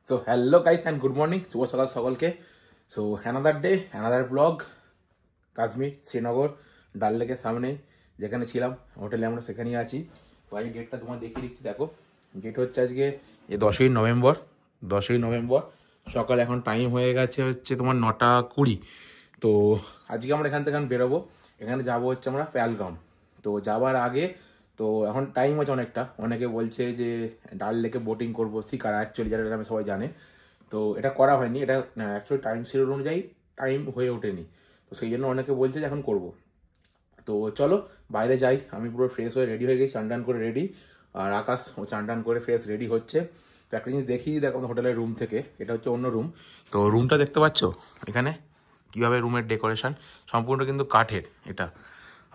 So hello guys and good morning, শুভ সকাল সকলকে। So another day, another blog. Kashmir, Srinagar, Dal লেকের সামনে যেখানে ছিলাম হোটেলে আমরা সেখানেই আছি। তো আজকে ডেটটা তোমার দেখিয়ে দিচ্ছি, দেখো ডেট হচ্ছে আজকে 10ই নভেম্বর সকাল। এখন টাইম হয়ে গেছে হচ্ছে তোমার 9:20। তো আজকে আমরা এখান থেকে বেরোবো, এখানে যাবো হচ্ছে আমরা পেহেলগাম। তো যাবার আগে তো এখন টাইম আছে অনেকটা, অনেকে বলছে যে ডাল লেকে বোটিং করবো, শিকারা অ্যাকচুয়ালি যারা আমি সবাই জানে। তো এটা করা হয়নি, এটা অ্যাকচুয়ালি টাইম শিডিউল অনুযায়ী টাইম হয়ে ওঠেনি, তো সেই জন্য অনেকে বলছে যে এখন করবো। তো চলো বাইরে যাই, আমি পুরো ফ্রেশ হয়ে রেডি হয়ে গেছি, চান করে রেডি। আর আকাশ ও চান করে ফ্রেশ রেডি হচ্ছে। তো একটা জিনিস দেখি, দেখো হোটেলের রুম থেকে, এটা হচ্ছে অন্য রুম। তো রুমটা দেখতে পাচ্ছ এখানে কীভাবে রুমের ডেকোরেশন, সম্পূর্ণ কিন্তু কাঠের এটা।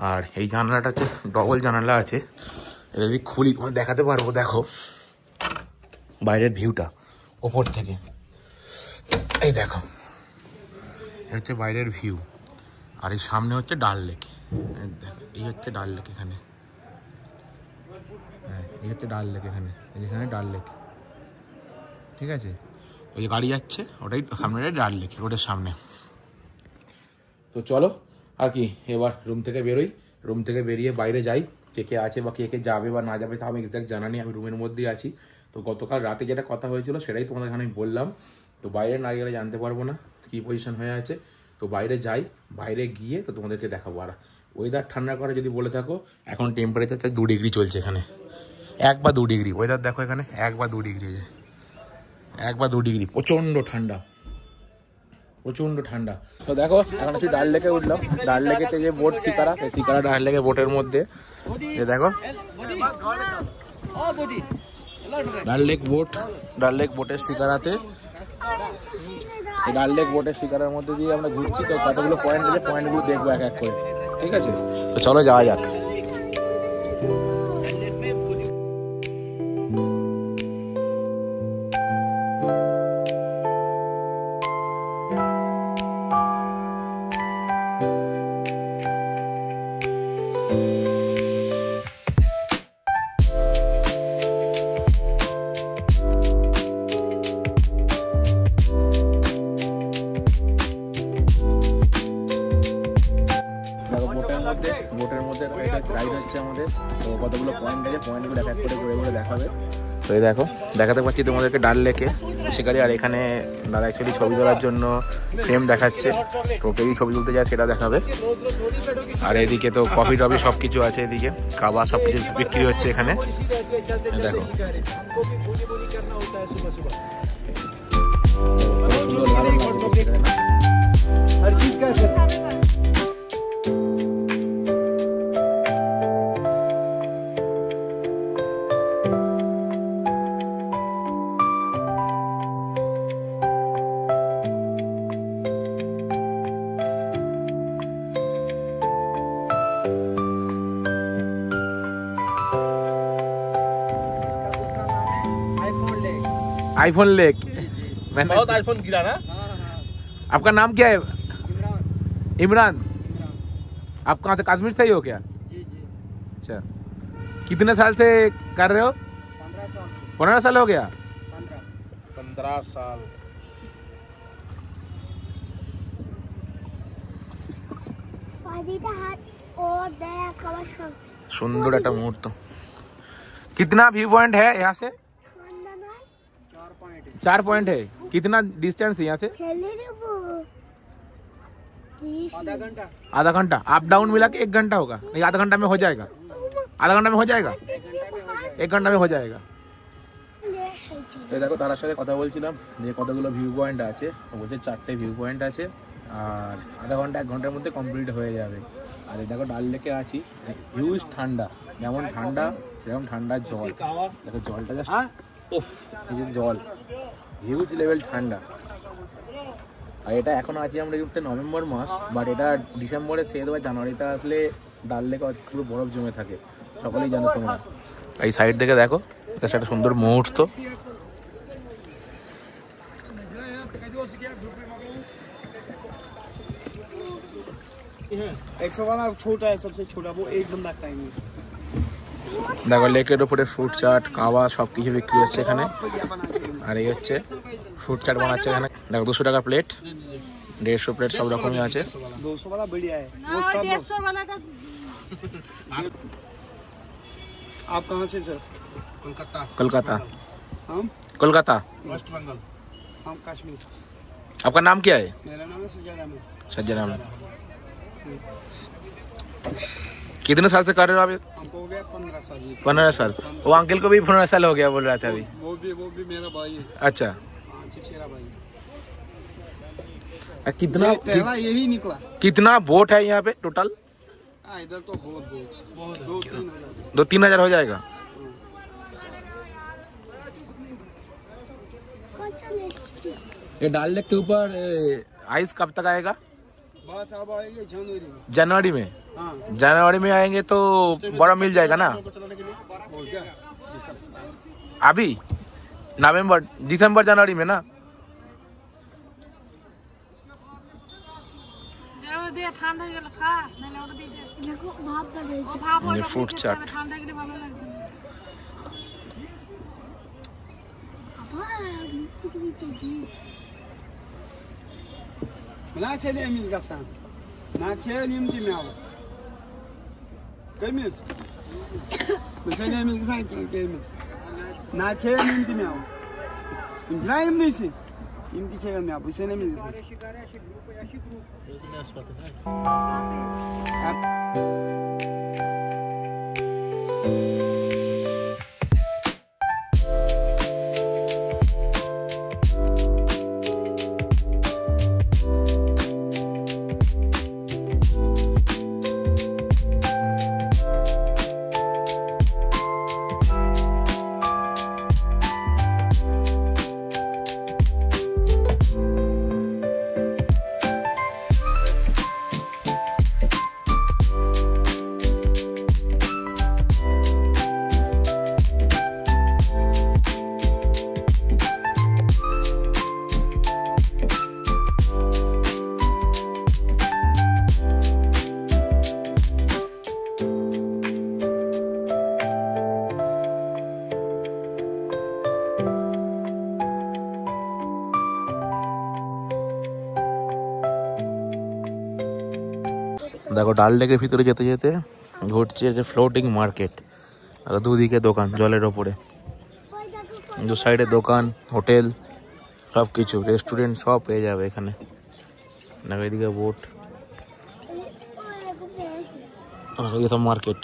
আর এই জানালাটা হচ্ছে ডবল জানালা আছে, এটা যদি খুলি তোমার দেখাতে পারবো। দেখো বাইরের ভিউটা ওপর থেকে, এই দেখো এই হচ্ছে বাইরের ভিউ। আর এই সামনে হচ্ছে ডাল লেক, এই হচ্ছে ডাল লেক এখানে। হ্যাঁ, এই হচ্ছে ডাল লেক এখানে, এখানে ডাল লেক, ঠিক আছে। ওই গাড়ি যাচ্ছে ওটাই সামনে ডাল লেক, রোডের সামনে। তো চলো আর কি, এবার রুম থেকে বেরোই, রুম থেকে বেরিয়ে বাইরে যাই। কে কে আছে বা কে কে যাবে বা না যাবে তা আমি এক্সাক্ট জানা নেই, আমি রুমের মধ্যেই আছি। তো গতকাল রাতে যেটা কথা হয়েছিল সেটাই তোমাদের এখানে আমি বললাম। তো বাইরে না গেলে জানতে পারবো না কী পজিশন হয়ে আছে। তো বাইরে যাই, বাইরে গিয়ে তো তোমাদেরকে দেখাবো। আর ওয়েদার ঠান্ডা করে যদি বলে থাকো, এখন টেম্পারেচার 2 ডিগ্রি চলছে এখানে, 1 বা 2 ডিগ্রি। ওয়েদার দেখো এখানে 1 বা 2 ডিগ্রি, 1 বা 2 ডিগ্রি, প্রচণ্ড ঠান্ডা, প্রচণ্ড ঠান্ডা। তো দেখো এখন একটু ডাল লেকে উঠলাম, ডাল লেকেতে যে বোট শিকারা, সেই শিকারা ডাল লেকে বোটের মধ্যে, যে দেখো ডাল লেক বোট, ডাল লেক বোটের শিকারাতে, ডাল লেক বোটের শিকারার মধ্যে দিয়ে আমরা ঘুরছি। তো কতগুলো পয়েন্ট আছে, পয়েন্টগুলো দেখবো এক এক করে, ঠিক আছে। তো চলো যাওয়া যাক। বোটের মধ্যে রাইড হচ্ছে আমাদের। তো কতগুলো পয়েন্ট আছে, পয়েন্টগুলো এক এক করে ঘুরে ঘুরে দেখাবে। তো এই দেখো দেখাতে পাচ্ছি তোমাদেরকে ডাল লেকে শিকারি। আর এখানে দাদা অ্যাকচুয়ালি ছবি তোলার জন্য ফ্রেম দেখাচ্ছে, তো কেউ ছবি তুলতে যায় সেটা দেখাবে। আর এদিকে তো কফি টফি সব কিছু আছে, এদিকে খাবার সব কিছু বিক্রি হচ্ছে এখানে, দেখো। आईफोन लेक, मैंने बहुत आईफोन गिरा ना। आपका नाम क्या है? इमरान। आप कहाँ से, कश्मीर से ही हो क्या? जी जी। अच्छा, कितने साल से कर रहे हो? 15 साल। 15 साल हो गया? 15 साल। सुंदर একটা মুহূর্ত। कितना व्यू पॉइंट है यहाँ से? 4 पॉइंट है। कितना डिस्टेंस है यहाँ से? आधा घंटा अप डाउन मिला के 1 घंटा होगा? नहीं, आधा घंटा में हो जाएगा, आधा घंटा में हो जाएगा, 1 घंटा में हो जाएगा। দেখো তার সাথে কথা বলছিলাম যে কতগুলো ভিউ পয়েন্ট আছে, বলছে 4টে ভিউ পয়েন্ট আছে, আর আধা ঘন্টা 1 ঘন্টার মধ্যে কমপ্লিট হয়ে যাবে। আর এই দেখো ডাল লেকে আছি, হিউজ ঠান্ডা, যেমন ঠান্ডা সেরকম ঠান্ডার জল। দেখো জলটা জাস্ট, এই যে জল, হিউজ লেভেল ঠান্ডা। আর এটা এখন আছি আমরা কিন্তু নভেম্বর মাস, বাট এটা ডিসেম্বরে শেষ বা জানুয়ারিতে আসলে ডাল লেকে পুরো বরফ জমে থাকে, সকলেই জানো তোমরা। এই সাইড থেকে দেখো, এটা একটা সুন্দর মুহূর্ত। छोटा है, सबसे छोटा, वो एक बंदा खाएंगे। দেখো লেকের উপরে ফ্রুট চাট, কাওয়া সব কিছু বিক্রি হচ্ছে এখানে। আর এই হচ্ছে ফুড চাট বানাচ্ছে এখানে। দেখো 200 টাকা প্লেট, 150 প্লেট সব রকমই আছে। 200 वाला बढ़िया है। वो सब 150 वाला का आप कहाँ से सर? कोलकाता। हम कोलकाता। वेस्ट बंगाल। हम कश्मीर। आपका नाम क्या है? मेरा नाम है सज्जाद अहमद। सज्जन अहमद। कितने साल से कर रहे हो आप ये? हमको हो गया 15 साल। 15 साल। वो अंकल को भी 15 साल हो गया बोल रहा था अभी। वो भी मेरा भाई है। अच्छा। हाँ, चिचेरा भाई। कितना पहला यही निकला। कितना बोट है यहाँ पे टोटल? हाँ, इधर तो बहुत 2-3 हजार हो जाएगा। ये डाल लेक के ऊपर आइस कब तक आएगा? बस अब आएंगे जनवरी में। जनवरी में? हाँ। जनवरी में आएंगे तो बड़ा मिल जाएगा ना? और क्या? अभी नवंबर दिसंबर जनवरी में ना? दे ঠান্ডা হয়ে গেল খা নালে ওটা দিয়ে দে দেখো ভাত দে ও ভাত ये फूड चाट। ঠান্ডা গেলে ভালো লাগবে আপা তুমি চাচি Mına senemiz gasan. Na kelim dimiyor. Kemiz. Bu senemiz gasan kemiz. Na kelim dimiyor. İmzayım neyse. İmdi kelim ya bu senemiz. দেখো ডাল লেকের ভিতরে যেতে যেতে ঘুরছে যে ফ্লোটিং মার্কেট আর দুদিকে দোকান জলের ওপরে, দু সাইডে দোকান, হোটেল, সব কিছু রেস্টুরেন্ট সব পেয়ে যাবে এখানে। দেখো এদিকে বোট আর ये सब मार्केट।